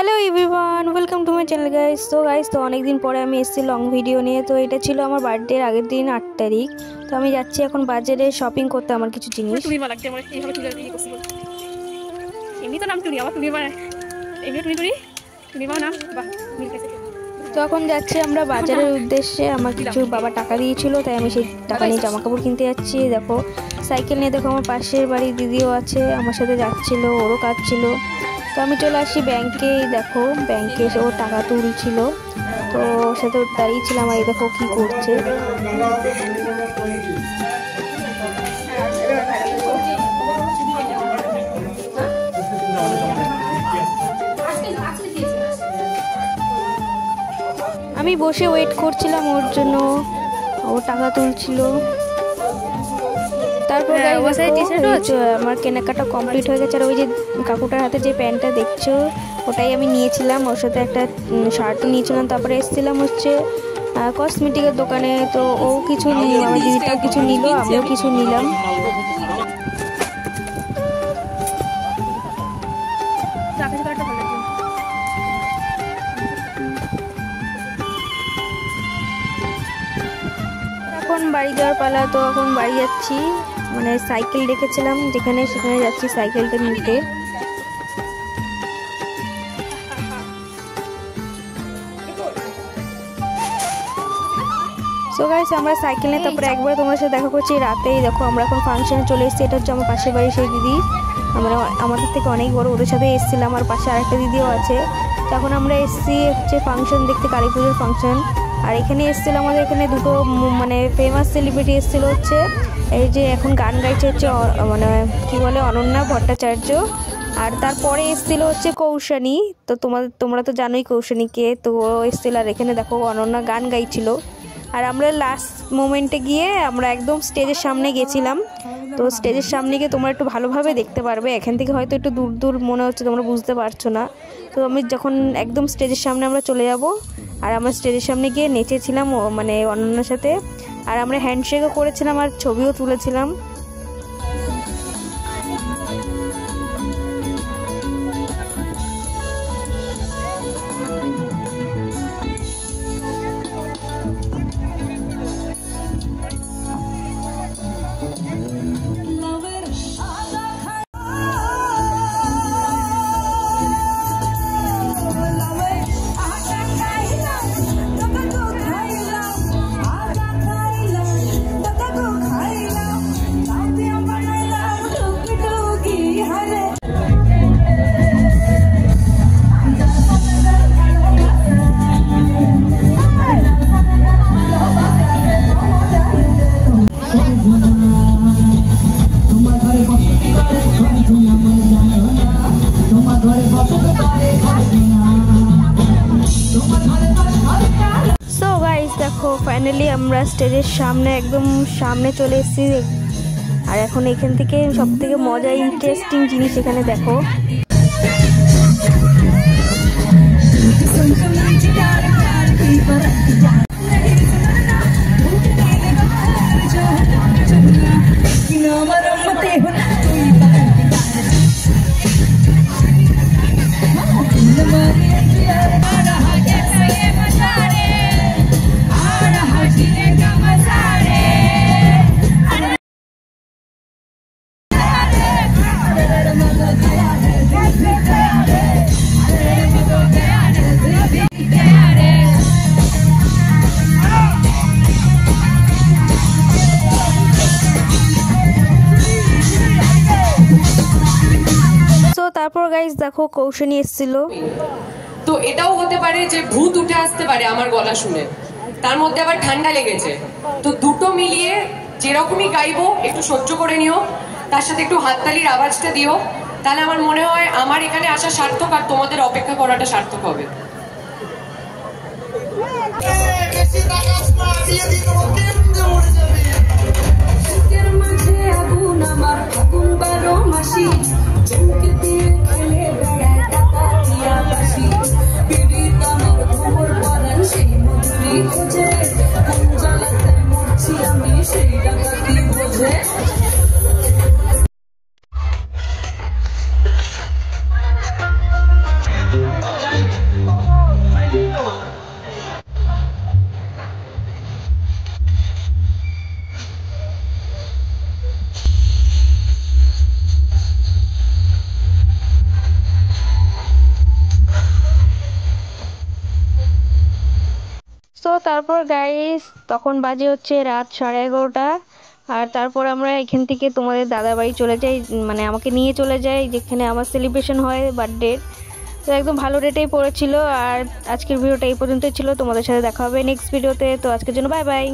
Hello everyone welcome to my channel guys. तो अनेक दिन पर আমি এসেছি লং ভিডিও নিয়ে। তো এটা ছিল আমার বার্থডে এর আগের দিন 8 তারিখ। তো আমি যাচ্ছি এখন বাজারে শপিং করতে আমার কিছু জিনিস। টুনি মা লাগছে আমার এইভাবে তুলে দিয়ে করছি। এমনি তো নাম টুনি, আবার টুনি মা এমনি টুনি মা নাম বাহ মিল গেছে। তো এখন যাচ্ছি আমরা বাজারের উদ্দেশ্যে। আমার কিছু বাবা টাকা দিয়েছিল, তাই আমি সেই টাকা নিয়ে জামা কাপড় কিনতে যাচ্ছি। দেখো সাইকেল নিয়ে, দেখো আমার পাশের বাড়ির দিদিও আছে আমার সাথে যাচ্ছিল, ওরও কাজ ছিল। তো আমি চলে আসি ব্যাংকে। দেখো ব্যাংকে ও টাকা তুলছিল, তো সাথে দাঁড়িয়েছিলাম। আর দেখো কি করছে। আমি বসে ওয়েট করছিলাম ওর জন্য, ও টাকা তুলছিল। তারপর আমার কেনাকাটা কমপ্লিট হয়ে গেছে। আর ওই যে কাকুটার হাতে যে প্যান্টটা দেখছো ওটাই আমি নিয়েছিলাম, ওর সাথে একটা শার্টও নিয়েছিলাম। তারপরে এসেছিলাম হচ্ছে কসমেটিকের দোকানে। তো ও কিছু নিল, আমার দিদিটাও কিছু নিল, আমিও কিছু নিলাম। এখন বাড়ি যাওয়ার পালা। তো এখন বাড়ি যাচ্ছি, মানে সাইকেল রেখেছিলাম যেখানে, সেখানে যাচ্ছি সাইকেলটা নিতে। সো গাইস আমরা সাইকেল নিয়ে তারপরে একবার তোমার সাথে দেখা করছি রাতেই। দেখো আমরা এখন ফাংশনে চলে এসেছি। এটা হচ্ছে আমার পাশের বাড়ি সেই দিদি, আমরা আমাদের থেকে অনেক বড়, ওদের সাথে এসেছিলাম। আর পাশে আরেকটা দিদিও আছে। তখন আমরা এসেছি হচ্ছে ফাংশন দেখতে, কালী পুজোর ফাংশন। আর এখানে এসেছিলো আমাদের এখানে দুটো মানে ফেমাস সেলিব্রিটি এসেছিলো হচ্ছে এই যে এখন গান গাইছে হচ্ছে মানে কি বলে অনন্যা ভট্টাচার্য। আর তারপরে এসেছিলো হচ্ছে কৌশানী। তো তোমরা তো জানোই কৌশানীকে। তো ও এসেছিলো, আর এখানে দেখো অনন্যা গান গাইছিল। আর আমরা লাস্ট মোমেন্টে গিয়ে আমরা একদম স্টেজের সামনে গেছিলাম। তো স্টেজের সামনে গিয়ে তোমরা একটু ভালোভাবে দেখতে পারবে, এখান থেকে হয়তো একটু দূর দূর মনে হচ্ছে, তোমরা বুঝতে পারছো না। তো আমি যখন একদম স্টেজের সামনে আমরা চলে যাব, আর আমরা স্টেজের সামনে গিয়ে নেচেছিলাম মানে অনন্যার সাথে। আর আমরা হ্যান্ডশেকও করেছিলাম আর ছবিও তুলেছিলাম। সো গাইস দেখো ফাইনালি আমরা স্টেজের সামনে একদম সামনে চলে এসেছি। আর এখন এখান থেকে সব থেকে মজা ইন্টারেস্টিং জিনিস এখানে দেখো। তারপর গাইস দেখো কৌশানী এসেছিল। তো এটাও হতে পারে যে ভূত উঠে আসতে পারে আমার গলা শুনে, তার মধ্যে আবার ঠান্ডা লেগেছে। তো দুটো মিলিয়ে যেরকমই গাইবো একটু সহ্য করে নিও, তার সাথে একটু হাততালির আওয়াজটা দিও, তাহলে আমার মনে হয় আমার এখানে আসা সার্থক আর তোমাদের অপেক্ষা করাটা সার্থক হবে। তো তারপর গাইস তখন বাজে হচ্ছে রাত 11:30, আর তারপর আমরা এখান থেকে তোমাদের দাদা বাড়ি চলে যাই, মানে আমাকে নিয়ে চলে যাই যেখানে আমার সেলিব্রেশন হয় বার্থডে। তো একদম ভালো রেটেই পড়েছিল। আর আজকের ভিডিওটা এই পর্যন্তই ছিল, তোমাদের সাথে দেখা হবে নেক্সট ভিডিওতে। তো আজকের জন্য বাই বাই।